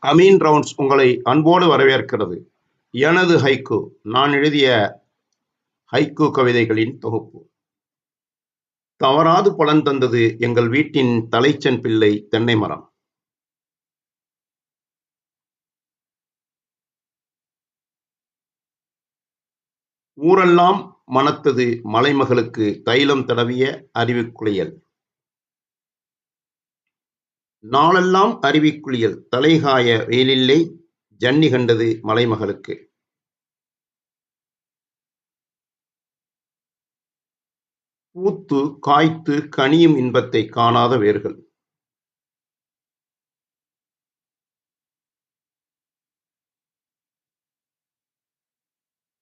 Ameen rounds உங்களை அன்போடு வரவேற்கிறது. எனது ஹைக்கூ நான் எழுதிய ஹைக்கூ கவிதைகளின் தொகுப்பு. தவறாது பலன் தந்தது எங்கள் வீட்டின் தலைச்சன் பிள்ளை தென்னை மரம். ஊரெல்லாம் மணத்தது மலைமகளுக்கு தைலம் தடவிய அருவிக்குளியல். நாளெல்லாம் அருவிக்குளியல் தலைகாய வெயிலில்லை ஜன்னி கண்டது மலைமகளுக்கு. பூத்து காய்த்து கனியும் இன்பத்தை காணாத வேர்கள்.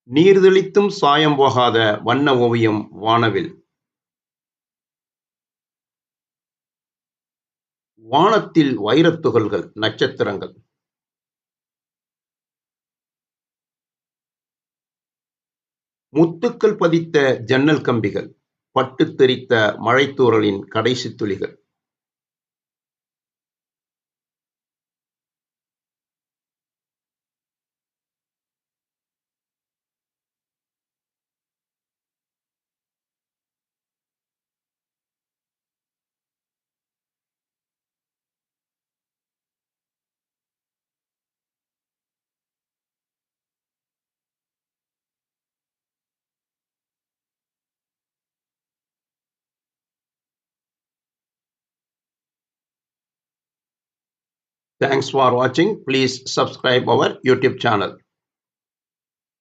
நீர் தெளித்தும் சாயம் போகாத வண்ண ஓவியம் வானவில். வானத்தில் வைரத்துகள்கள் நட்சத்திரங்கள். முத்துக்கள் பதித்த ஜன்னல் கம்பிகள் பட்டுத் தெரித்த மழைத்தூறலின் கடைசி துளிகள். Thanks for watching. Please subscribe our YouTube channel.